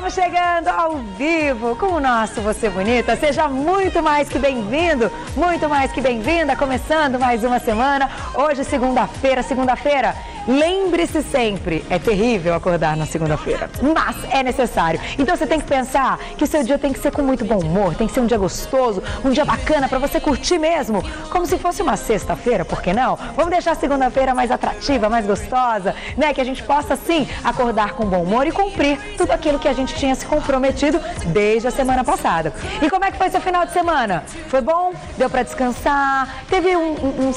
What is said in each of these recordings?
Estamos chegando ao vivo com o nosso Você Bonita. Seja muito mais que bem-vindo, muito mais que bem-vinda. Começando mais uma semana. Hoje, segunda-feira. Lembre-se sempre, é terrível acordar na segunda-feira, mas é necessário. Então você tem que pensar que o seu dia tem que ser com muito bom humor, tem que ser um dia gostoso, um dia bacana para você curtir mesmo, como se fosse uma sexta-feira, por que não? Vamos deixar a segunda-feira mais atrativa, mais gostosa, né? Que a gente possa sim acordar com bom humor e cumprir tudo aquilo que a gente tinha se comprometido desde a semana passada. E como é que foi seu final de semana? Foi bom? Deu para descansar? Teve um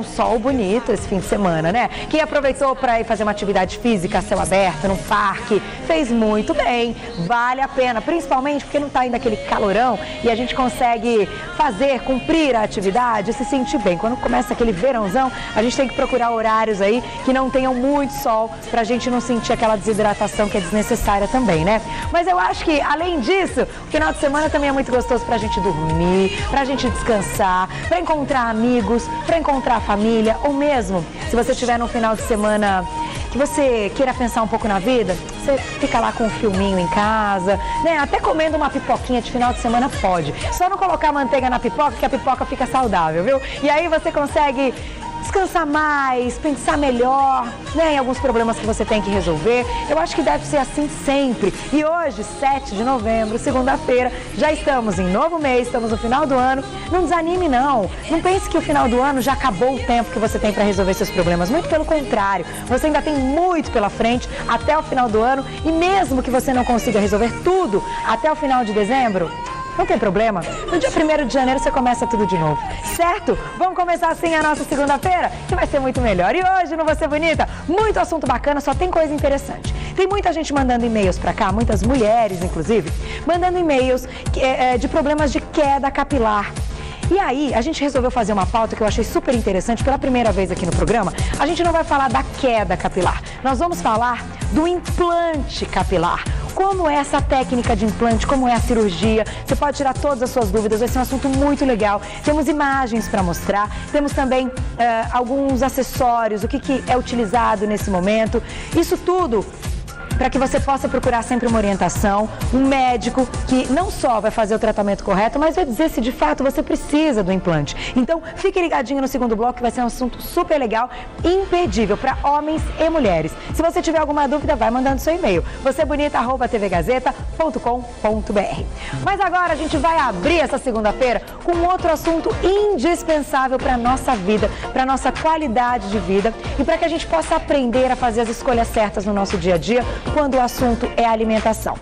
sol bonito esse fim de semana, né? Quem aproveitou para ir fazer uma atividade física a céu aberto, no parque, fez muito bem, vale a pena, principalmente porque não está ainda aquele calorão e a gente consegue cumprir a atividade, se sentir bem. Quando começa aquele verãozão, a gente tem que procurar horários aí que não tenham muito sol, para a gente não sentir aquela desidratação que é desnecessária também, né? Mas eu acho que, além disso, o final de semana também é muito gostoso para a gente dormir, para a gente descansar, para encontrar amigos, para encontrar a família, ou mesmo, se você estiver no final de semana que você queira pensar um pouco na vida, você fica lá com um filminho em casa, né? Até comendo uma pipoquinha de final de semana pode. Só não colocar manteiga na pipoca, que a pipoca fica saudável, viu? E aí você consegue descansar mais, pensar melhor, né, em alguns problemas que você tem que resolver. Eu acho que deve ser assim sempre. E hoje, 7 de novembro, segunda-feira, já estamos em novo mês, estamos no final do ano. Não desanime, não. Não pense que o final do ano já acabou o tempo que você tem para resolver seus problemas. Muito pelo contrário. Você ainda tem muito pela frente até o final do ano. E mesmo que você não consiga resolver tudo até o final de dezembro, não tem problema, no dia 1º de janeiro você começa tudo de novo, certo? Vamos começar assim a nossa segunda-feira, que vai ser muito melhor. E hoje no Você Bonita, muito assunto bacana, só tem coisa interessante. Tem muita gente mandando e-mails pra cá, muitas mulheres inclusive, mandando e-mails de problemas de queda capilar. E aí, a gente resolveu fazer uma pauta que eu achei super interessante, pela primeira vez aqui no programa. A gente não vai falar da queda capilar, nós vamos falar do implante capilar. Como é essa técnica de implante, como é a cirurgia, você pode tirar todas as suas dúvidas, vai ser um assunto muito legal. Temos imagens para mostrar, temos também alguns acessórios, o que é utilizado nesse momento, isso tudo para que você possa procurar sempre uma orientação, um médico que não só vai fazer o tratamento correto, mas vai dizer se de fato você precisa do implante. Então, fique ligadinho no segundo bloco, que vai ser um assunto super legal, imperdível para homens e mulheres. Se você tiver alguma dúvida, vai mandando seu e-mail, vocebonita@tvgazeta.com.br. Mas agora a gente vai abrir essa segunda-feira com outro assunto indispensável para a nossa vida, para a nossa qualidade de vida e para que a gente possa aprender a fazer as escolhas certas no nosso dia a dia, quando o assunto é alimentação.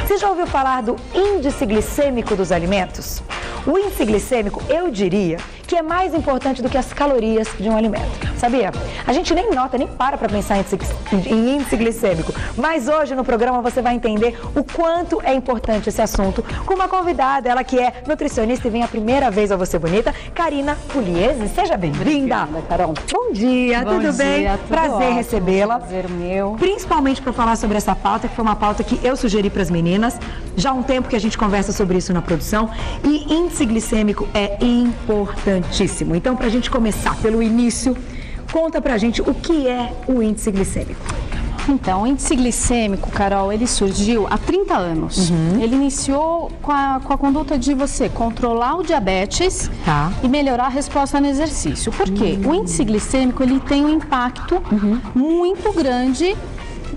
Você já ouviu falar do índice glicêmico dos alimentos? O índice glicêmico, eu diria, que é mais importante do que as calorias de um alimento, sabia? A gente nem nota, nem para pensar em índice glicêmico, mas hoje no programa você vai entender o quanto é importante esse assunto com uma convidada, ela que é nutricionista e vem a primeira vez ao Você Bonita, Karina Pugliese. Seja bem-vinda. Carol. Bom dia, tudo bem? Prazer recebê-la. Prazer meu. Principalmente para falar sobre essa pauta, que foi uma pauta que eu sugeri para as meninas. Já há um tempo que a gente conversa sobre isso na produção. E índice glicêmico é importantíssimo. Então, para a gente começar pelo início, conta pra gente o que é o índice glicêmico. Então, o índice glicêmico, Carol, ele surgiu há 30 anos. Ele iniciou com a conduta de você controlar o diabetes e melhorar a resposta no exercício. Por quê? O índice glicêmico, ele tem um impacto muito grande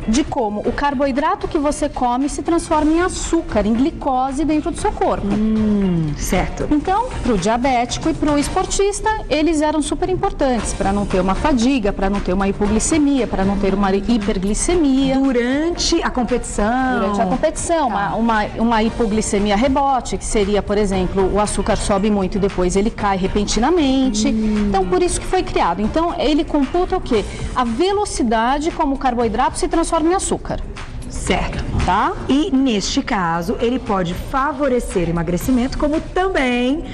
de como o carboidrato que você come se transforma em açúcar, em glicose dentro do seu corpo. Certo. Então, para o diabético e para o esportista, eles eram super importantes para não ter uma fadiga, para não ter uma hipoglicemia, para não ter uma hiperglicemia. Durante a competição. Durante a competição, uma hipoglicemia rebote, que seria, por exemplo, o açúcar sobe muito e depois ele cai repentinamente. Então, por isso que foi criado. Então, ele computa o quê? A velocidade como o carboidrato se transforma em açúcar. Certo. Tá? E neste caso, ele pode favorecer emagrecimento, como também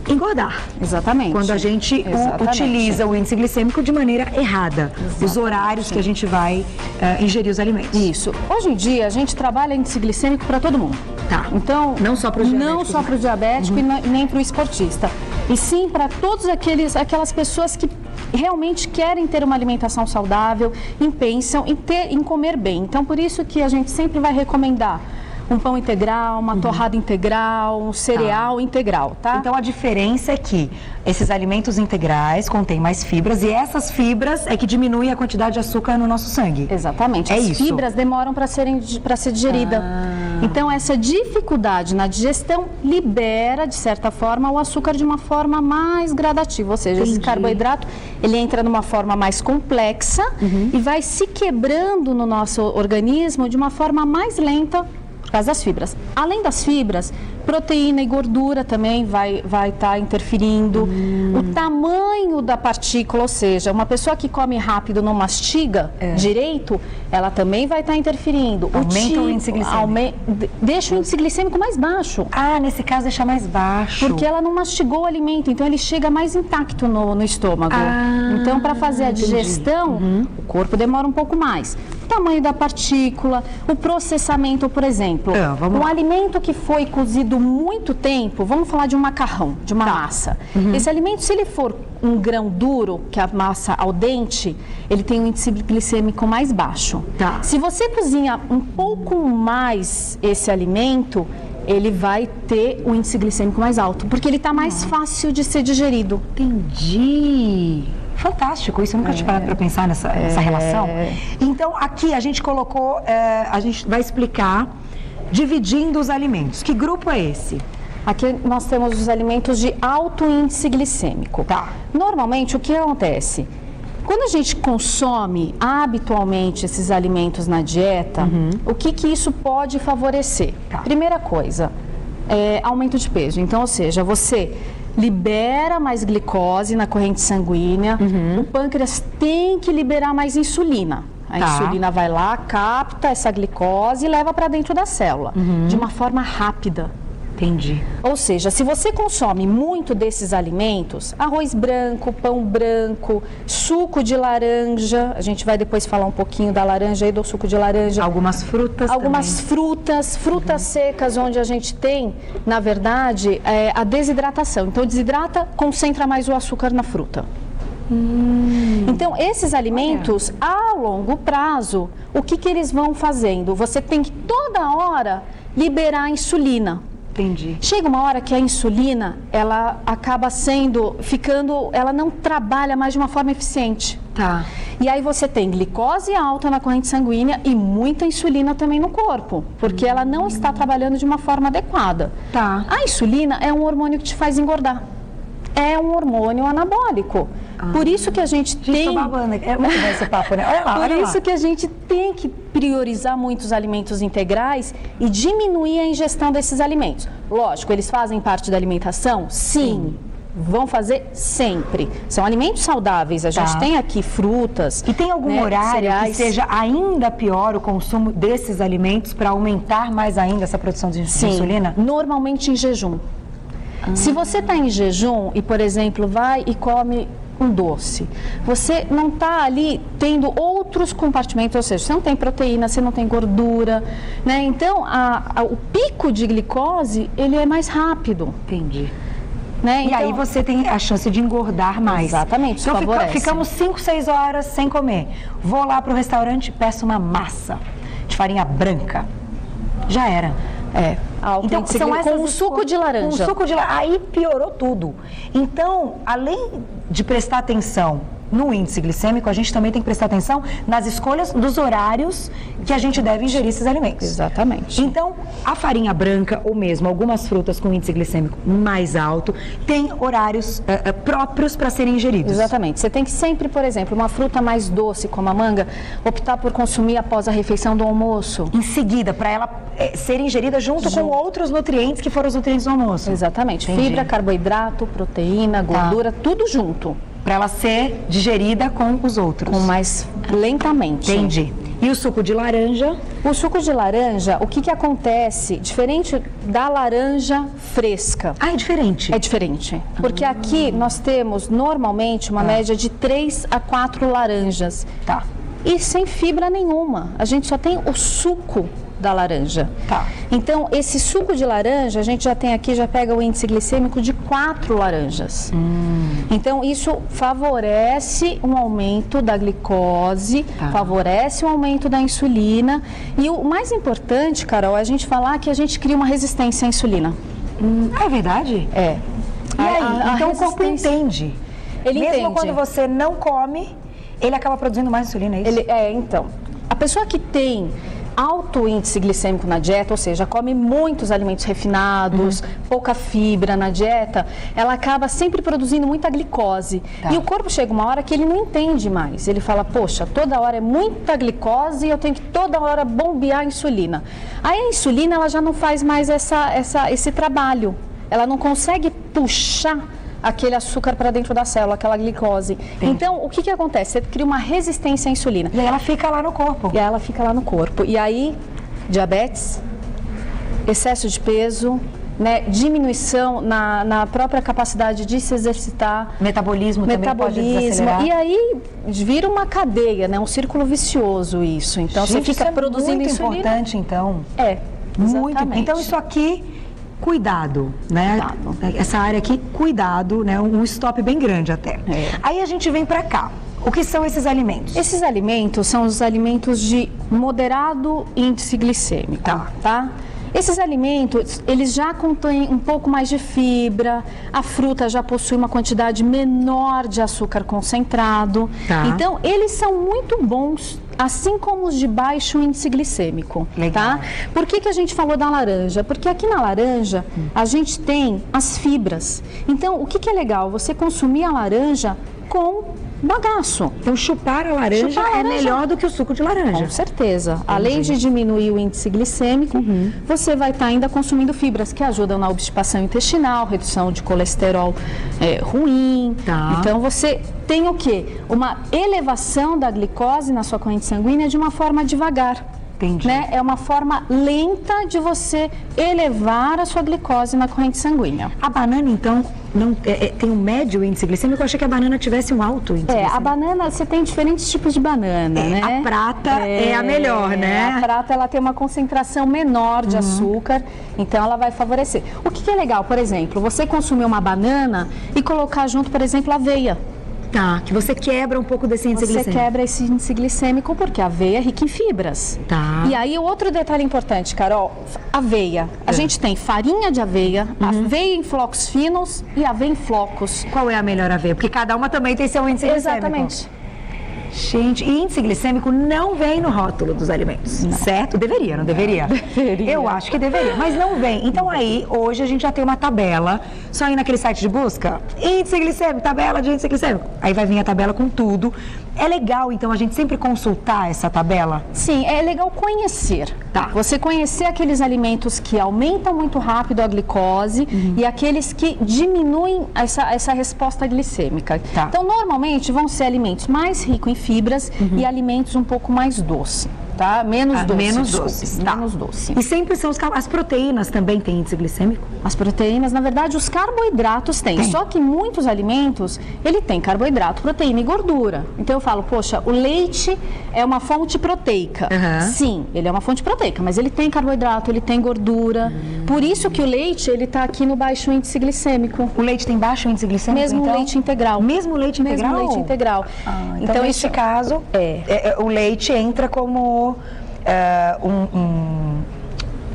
engordar. Exatamente. Quando a gente utiliza o índice glicêmico de maneira errada. Exatamente. Os horários que a gente vai ingerir os alimentos. Isso. Hoje em dia, a gente trabalha índice glicêmico para todo mundo. Tá. Então, não só para o diabético. Não só para o diabético e nem para o esportista. E sim para todas aquelas pessoas que realmente querem ter uma alimentação saudável e pensam em comer bem. Então, por isso que a gente sempre vai recomendar um pão integral, uma torrada integral, um cereal integral, tá? Então a diferença é que esses alimentos integrais contêm mais fibras e essas fibras é que diminuem a quantidade de açúcar no nosso sangue. Exatamente. As fibras demoram para ser digerida. Então essa dificuldade na digestão libera, de certa forma, o açúcar de uma forma mais gradativa, ou seja, esse carboidrato ele entra numa forma mais complexa e vai se quebrando no nosso organismo de uma forma mais lenta por causa das fibras. Além das fibras, proteína e gordura também vai estar interferindo. O tamanho da partícula, ou seja, uma pessoa que come rápido não mastiga direito, ela também vai estar interferindo. Aumenta o índice glicêmico. Deixa o índice glicêmico mais baixo. Ah, nesse caso deixa mais baixo. Porque ela não mastigou o alimento, então ele chega mais intacto no estômago. Então, para fazer a digestão, o corpo demora um pouco mais. O tamanho da partícula, o processamento, por exemplo, um alimento que foi cozido muito tempo, vamos falar de um macarrão, de uma massa. Esse alimento, se ele for um grão duro, que é a massa al dente, ele tem um índice glicêmico mais baixo. Se você cozinha um pouco mais esse alimento, ele vai ter um índice glicêmico mais alto, porque ele está mais fácil de ser digerido. Entendi. Fantástico, isso eu nunca tinha parado para pensar nessa relação. Então, aqui a gente colocou, a gente vai explicar dividindo os alimentos. Que grupo é esse? Aqui nós temos os alimentos de alto índice glicêmico. Normalmente, o que acontece? Quando a gente consome habitualmente esses alimentos na dieta, o que isso pode favorecer? Primeira coisa, aumento de peso. Então, ou seja, você libera mais glicose na corrente sanguínea, o pâncreas tem que liberar mais insulina. A insulina vai lá, capta essa glicose e leva para dentro da célula, de uma forma rápida. Entendi. Ou seja, se você consome muito desses alimentos, arroz branco, pão branco, suco de laranja, a gente vai depois falar um pouquinho da laranja e do suco de laranja. Algumas frutas frutas secas, onde a gente tem, na verdade, a desidratação. Então, desidrata, concentra mais o açúcar na fruta. Então, esses alimentos, a longo prazo, o que eles vão fazendo? Você tem que, toda hora, liberar a insulina. Entendi. Chega uma hora que a insulina, ela acaba ela não trabalha mais de uma forma eficiente. E aí você tem glicose alta na corrente sanguínea e muita insulina também no corpo, porque ela não está trabalhando de uma forma adequada. A insulina é um hormônio que te faz engordar. É um hormônio anabólico. Por isso que a gente tem... É muito bom esse papo, né? Olha lá, Por isso que a gente tem que priorizar muitos alimentos integrais e diminuir a ingestão desses alimentos. Lógico, eles fazem parte da alimentação? Sim. Vão fazer sempre. São alimentos saudáveis. A gente tem aqui frutas. E tem algum horário cereais, que seja ainda pior o consumo desses alimentos para aumentar mais ainda essa produção de insulina? Normalmente em jejum. Se você está em jejum e, por exemplo, vai e come um doce, você não está ali tendo outros compartimentos, ou seja, você não tem proteína, você não tem gordura, né? Então, o pico de glicose, ele é mais rápido. Entendi. Né? E aí você tem a chance de engordar mais. Exatamente, então ficamos 5, 6 horas sem comer. Vou lá para o restaurante, peço uma massa de farinha branca. Já era. Então, são essas com suco de laranja. Com suco de laranja. Aí piorou tudo. Então, além de prestar atenção no índice glicêmico, a gente também tem que prestar atenção nas escolhas dos horários que a gente deve ingerir esses alimentos. Exatamente. Então, a farinha branca ou mesmo algumas frutas com índice glicêmico mais alto tem horários próprios para serem ingeridos. Exatamente. Você tem que sempre, por exemplo, uma fruta mais doce como a manga, optar por consumir após a refeição do almoço. Em seguida, para ela ser ingerida junto com outros nutrientes que foram os nutrientes do almoço. Exatamente. Entendi. Fibra, carboidrato, proteína, gordura, tudo junto. Para ela ser digerida com os outros. Com mais lentamente. Entendi. E o suco de laranja? O suco de laranja, o que acontece, diferente da laranja fresca. É diferente? É diferente. Porque aqui nós temos normalmente uma média de 3 a 4 laranjas. E sem fibra nenhuma. A gente só tem o suco da laranja. Tá. Então, esse suco de laranja, a gente já tem aqui, já pega o índice glicêmico de 4 laranjas. Então, isso favorece um aumento da glicose, favorece o aumento da insulina. E o mais importante, Carol, é a gente falar que a gente cria uma resistência à insulina. É verdade? É. E aí? Então o corpo entende. Ele Mesmo entende. quando você não come, ele acaba produzindo mais insulina, é isso? Então. A pessoa que tem alto índice glicêmico na dieta, ou seja, come muitos alimentos refinados, pouca fibra na dieta, ela acaba sempre produzindo muita glicose. E o corpo chega uma hora que ele não entende mais. Ele fala, poxa, toda hora é muita glicose e eu tenho que toda hora bombear a insulina. Aí a insulina, ela já não faz mais esse trabalho. Ela não consegue puxar aquele açúcar para dentro da célula, aquela glicose. Então, o que acontece? Você cria uma resistência à insulina. E aí ela fica lá no corpo. E aí, diabetes, excesso de peso, né, diminuição na própria capacidade de se exercitar. Metabolismo também pode desacelerar. E aí vira uma cadeia, né, um círculo vicioso isso. Então, gente, você fica produzindo muito insulina. Importante, então. Muito. Então, isso aqui... Cuidado, né? Essa área aqui, cuidado, né? Um stop bem grande até. Aí a gente vem pra cá. O que são esses alimentos? Esses alimentos são os alimentos de moderado índice glicêmico, tá? Esses alimentos, eles já contêm um pouco mais de fibra, a fruta já possui uma quantidade menor de açúcar concentrado. Então, eles são muito bons, assim como os de baixo índice glicêmico. Tá? Por que a gente falou da laranja? Porque aqui na laranja, a gente tem as fibras. Então, o que é legal? Você consumir a laranja com bagaço. Então, chupar a laranja é melhor do que o suco de laranja. Com certeza. Além de diminuir o índice glicêmico, você vai estar ainda consumindo fibras que ajudam na obstipação intestinal, redução de colesterol ruim. Então, você tem o quê? Uma elevação da glicose na sua corrente sanguínea de uma forma devagar. Né? É uma forma lenta de você elevar a sua glicose na corrente sanguínea. A banana, então, não tem um médio índice glicêmico? Eu achei que a banana tivesse um alto índice glicêmico. A banana, você tem diferentes tipos de banana, né? A prata é a melhor, né? A prata, ela tem uma concentração menor de açúcar, então ela vai favorecer. O que é legal, por exemplo, você consumir uma banana e colocar junto, por exemplo, aveia. Que você quebra um pouco desse índice glicêmico. Você quebra esse índice glicêmico porque a aveia é rica em fibras. E aí, outro detalhe importante, Carol, aveia. A gente tem farinha de aveia, aveia em flocos finos e aveia em flocos. Qual é a melhor aveia? Porque cada uma também tem seu índice glicêmico. Exatamente. Gente, e índice glicêmico não vem no rótulo dos alimentos, certo? Deveria, não deveria? Deveria. Eu acho que deveria, mas não vem. Então aí, hoje a gente já tem uma tabela, só ir naquele site de busca, índice glicêmico, tabela de índice glicêmico. Aí vai vir a tabela com tudo. É legal, então, a gente sempre consultar essa tabela? Sim, é legal conhecer. Você conhecer aqueles alimentos que aumentam muito rápido a glicose e aqueles que diminuem essa resposta glicêmica. Então, normalmente, vão ser alimentos mais ricos em fibras e alimentos um pouco mais doces. Menos doces. Menos doce. E sempre são as proteínas também têm índice glicêmico? As proteínas, na verdade, os carboidratos têm. Só que muitos alimentos, ele tem carboidrato, proteína e gordura. Então eu falo, poxa, o leite é uma fonte proteica. Sim, ele é uma fonte proteica, mas ele tem carboidrato, ele tem gordura. Por isso que o leite, ele tá aqui no baixo índice glicêmico. O leite tem baixo índice glicêmico, Mesmo então? leite integral. Mesmo leite integral? Mesmo leite integral. Então, nesse caso, o leite entra como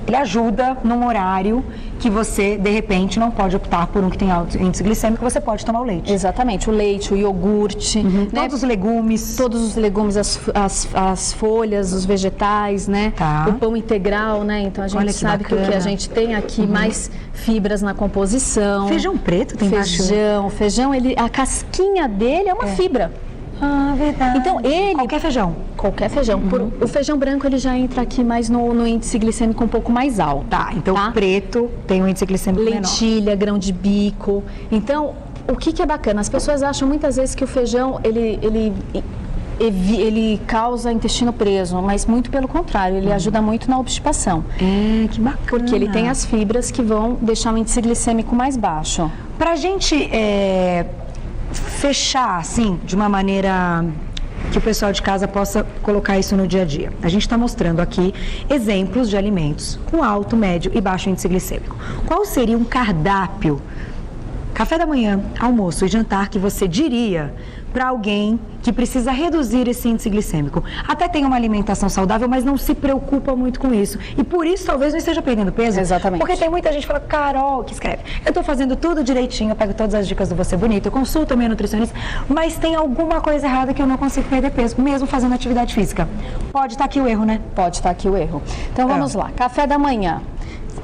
ele ajuda num horário que você, de repente, não pode optar por um que tem alto índice glicêmico, você pode tomar o leite. Exatamente, o leite, o iogurte, né? Todos os legumes. Todos os legumes, as folhas, os vegetais, né? O pão integral, né? Então a gente sabe que o que a gente tem aqui mais fibras na composição. Feijão preto tem Feijão, a casquinha dele é uma fibra. Verdade. Então Qualquer feijão? Qualquer feijão. O feijão branco, ele já entra aqui mais no índice glicêmico um pouco mais alto. Então o preto tem um índice glicêmico menor. Lentilha, grão de bico. Então, o que é bacana? As pessoas acham muitas vezes que o feijão, ele causa intestino preso, mas muito pelo contrário, ele ajuda muito na obstipação. Que bacana. Porque ele tem as fibras que vão deixar o índice glicêmico mais baixo. Pra gente fechar, assim, de uma maneira que o pessoal de casa possa colocar isso no dia a dia. A gente está mostrando aqui exemplos de alimentos com alto, médio e baixo índice glicêmico. Qual seria um cardápio, café da manhã, almoço e jantar, que você diria para alguém que precisa reduzir esse índice glicêmico? Até tem uma alimentação saudável, mas não se preocupa muito com isso. E por isso talvez não esteja perdendo peso. Exatamente. Porque tem muita gente que fala, Carol, que escreve, eu estou fazendo tudo direitinho, eu pego todas as dicas do Você Bonito, eu consulto a minha nutricionista, mas tem alguma coisa errada que eu não consigo perder peso, mesmo fazendo atividade física. Pode estar aqui o erro, né? Pode estar aqui o erro. Então vamos lá, café da manhã.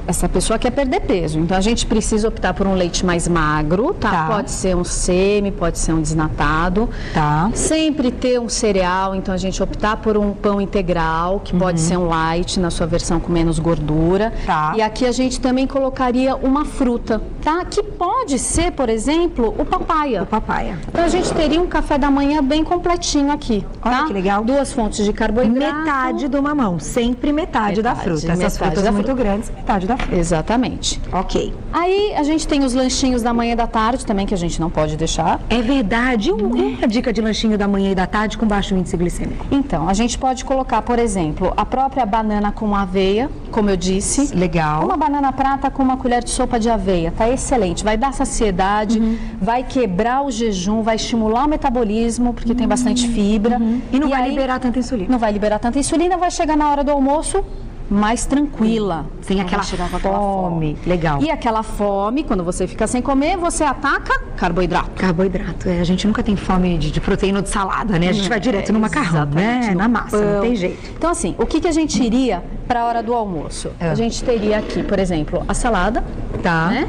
Essa pessoa quer perder peso, então a gente precisa optar por um leite mais magro, tá? Pode ser um semi, pode ser um desnatado. Tá. Sempre ter um cereal, então a gente optar por um pão integral, que pode ser um light, na sua versão com menos gordura. Tá. E aqui a gente também colocaria uma fruta, tá? Que pode ser, por exemplo, o papaya. O papaya. Então a gente teria um café da manhã bem completinho aqui, Olha tá? que legal. 2 fontes de carboidrato. Metade do mamão, sempre metade da fruta. Essas frutas muito grandes, metade da fruta. Exatamente. Ok. Aí a gente tem os lanchinhos da manhã e da tarde também, que a gente não pode deixar. É verdade. Uma dica de lanchinho da manhã e da tarde com baixo índice glicêmico. Então, a gente pode colocar, por exemplo, a própria banana com aveia, como eu disse. Legal. Uma banana prata com uma colher de sopa de aveia, tá excelente. Vai dar saciedade, vai quebrar o jejum, vai estimular o metabolismo, porque tem bastante fibra. E não vai liberar tanta insulina. Não vai liberar tanta insulina, vai chegar na hora do almoço mais tranquila. Sem aquela fome. Legal. E aquela fome, quando você fica sem comer, você ataca carboidrato. Carboidrato. A gente nunca tem fome de proteína ou de salada, né? A gente vai direto no macarrão, né? Na massa, não tem jeito. Então, assim, o que a gente iria para a hora do almoço? A gente teria aqui, por exemplo, a salada, né?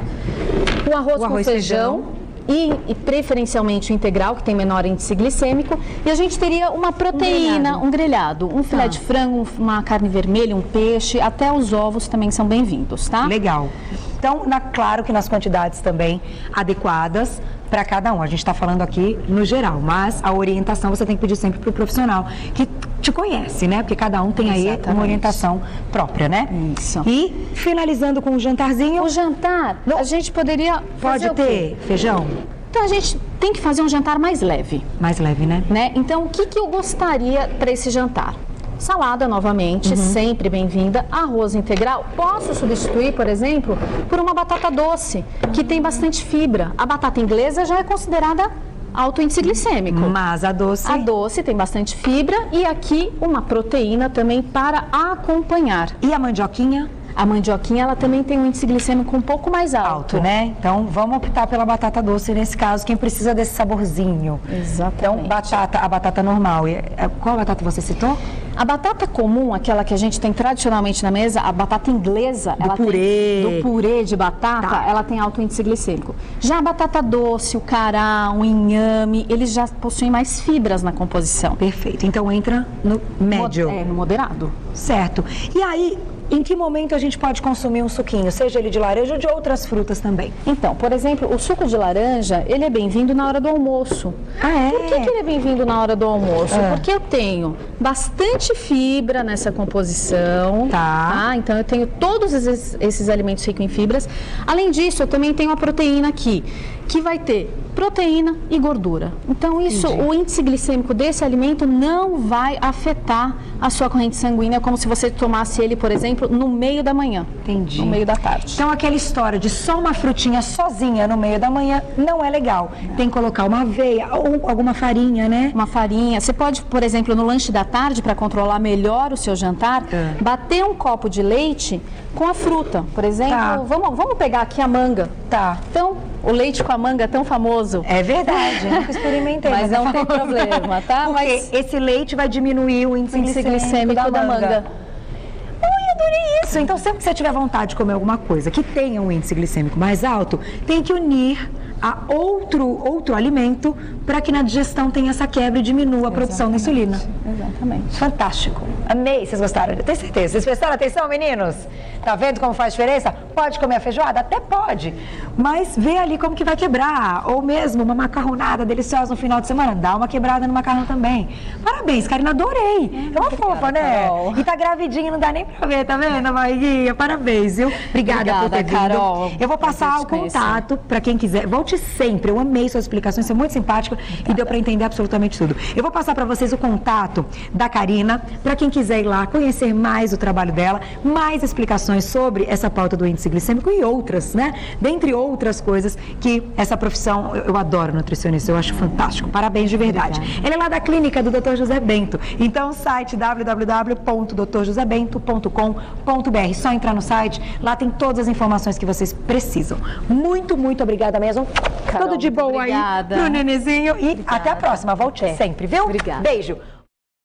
O arroz com feijão. E preferencialmente o integral, que tem menor índice glicêmico, e a gente teria uma proteína, um grelhado, um filé de frango, uma carne vermelha, um peixe, até os ovos também são bem-vindos, tá? Legal. Então, claro que nas quantidades também adequadas para cada um. A gente está falando aqui no geral, mas a orientação você tem que pedir sempre para o profissional que te conhece, né? Porque cada um tem aí uma orientação própria, né? Isso. E finalizando com o jantarzinho. O jantar, a gente poderia Pode ter feijão? Então a gente tem que fazer um jantar mais leve. Mais leve, né? Então o que eu gostaria para esse jantar? Salada, novamente, sempre bem-vinda. Arroz integral. Posso substituir, por exemplo, por uma batata doce, que tem bastante fibra. A batata inglesa já é considerada alto índice glicêmico. Mas a doce? A doce tem bastante fibra e aqui uma proteína também para acompanhar. E a mandioquinha? A mandioquinha, ela também tem um índice glicêmico um pouco mais alto. Né? Então, vamos optar pela batata doce nesse caso, quem precisa desse saborzinho. Exatamente. Então, a batata normal. Qual batata você citou? A batata comum, aquela que a gente tem tradicionalmente na mesa, a batata inglesa, do purê de batata, ela tem alto índice glicêmico. Já a batata doce, o cará, o inhame, eles já possuem mais fibras na composição. Perfeito. Então, entra no médio. No moderado. Certo. E aí, em que momento a gente pode consumir um suquinho, seja ele de laranja ou de outras frutas também? Então, por exemplo, o suco de laranja, ele é bem-vindo na hora do almoço. Por que ele é bem-vindo na hora do almoço? Porque eu tenho bastante fibra nessa composição, Então eu tenho todos esses alimentos ricos em fibras. Além disso, eu também tenho a proteína aqui, que vai ter proteína e gordura. Então o índice glicêmico desse alimento não vai afetar a sua corrente sanguínea, como se você tomasse ele, por exemplo, no meio da manhã. Entendi. No meio da tarde. Então aquela história de só uma frutinha sozinha no meio da manhã não é legal. Tem que colocar uma aveia ou alguma farinha, né? Uma farinha. Você pode, por exemplo, no lanche da tarde, para controlar melhor o seu jantar, bater um copo de leite com a fruta. Por exemplo, vamos pegar aqui a manga. Então, o leite com a manga é tão famoso. É verdade, nunca experimentei. Mas não tem problema, tá? Porque esse leite vai diminuir o índice glicêmico da manga. Eu adorei isso. Então, sempre que você tiver vontade de comer alguma coisa que tenha um índice glicêmico mais alto, tem que unir a outro alimento para que na digestão tenha essa quebra e diminua a produção da insulina. Exatamente. Fantástico. Amei. Vocês gostaram? Eu tenho certeza. Vocês prestaram atenção, meninos? Tá vendo como faz diferença? Pode comer a feijoada? Até pode. Mas vê ali como que vai quebrar. Ou mesmo uma macarronada deliciosa no final de semana. Dá uma quebrada no macarrão também. Parabéns, Karina. Adorei. É uma fofa, né? Carol. E tá gravidinha, não dá nem pra ver, tá vendo, a barriguinha? Parabéns, viu? Obrigada por ter vindo. Carol. Eu vou passar o contato para quem quiser. Vou te Volte sempre. Eu amei suas explicações, você é muito simpática e deu para entender absolutamente tudo. Eu vou passar para vocês o contato da Karina, para quem quiser ir lá conhecer mais o trabalho dela, mais explicações sobre essa pauta do índice glicêmico e outras, né? Dentre outras coisas que essa profissão, eu adoro nutricionista, eu acho fantástico. Parabéns de verdade. Ela é lá da clínica do Dr. José Bento. Então, site www.drjosebento.com.br. Só entrar no site, lá tem todas as informações que vocês precisam. Muito, muito obrigada mesmo. Carol, tudo de bom aí pro nenezinho e obrigada. Até a próxima. Volte sempre, viu? Obrigada. Beijo.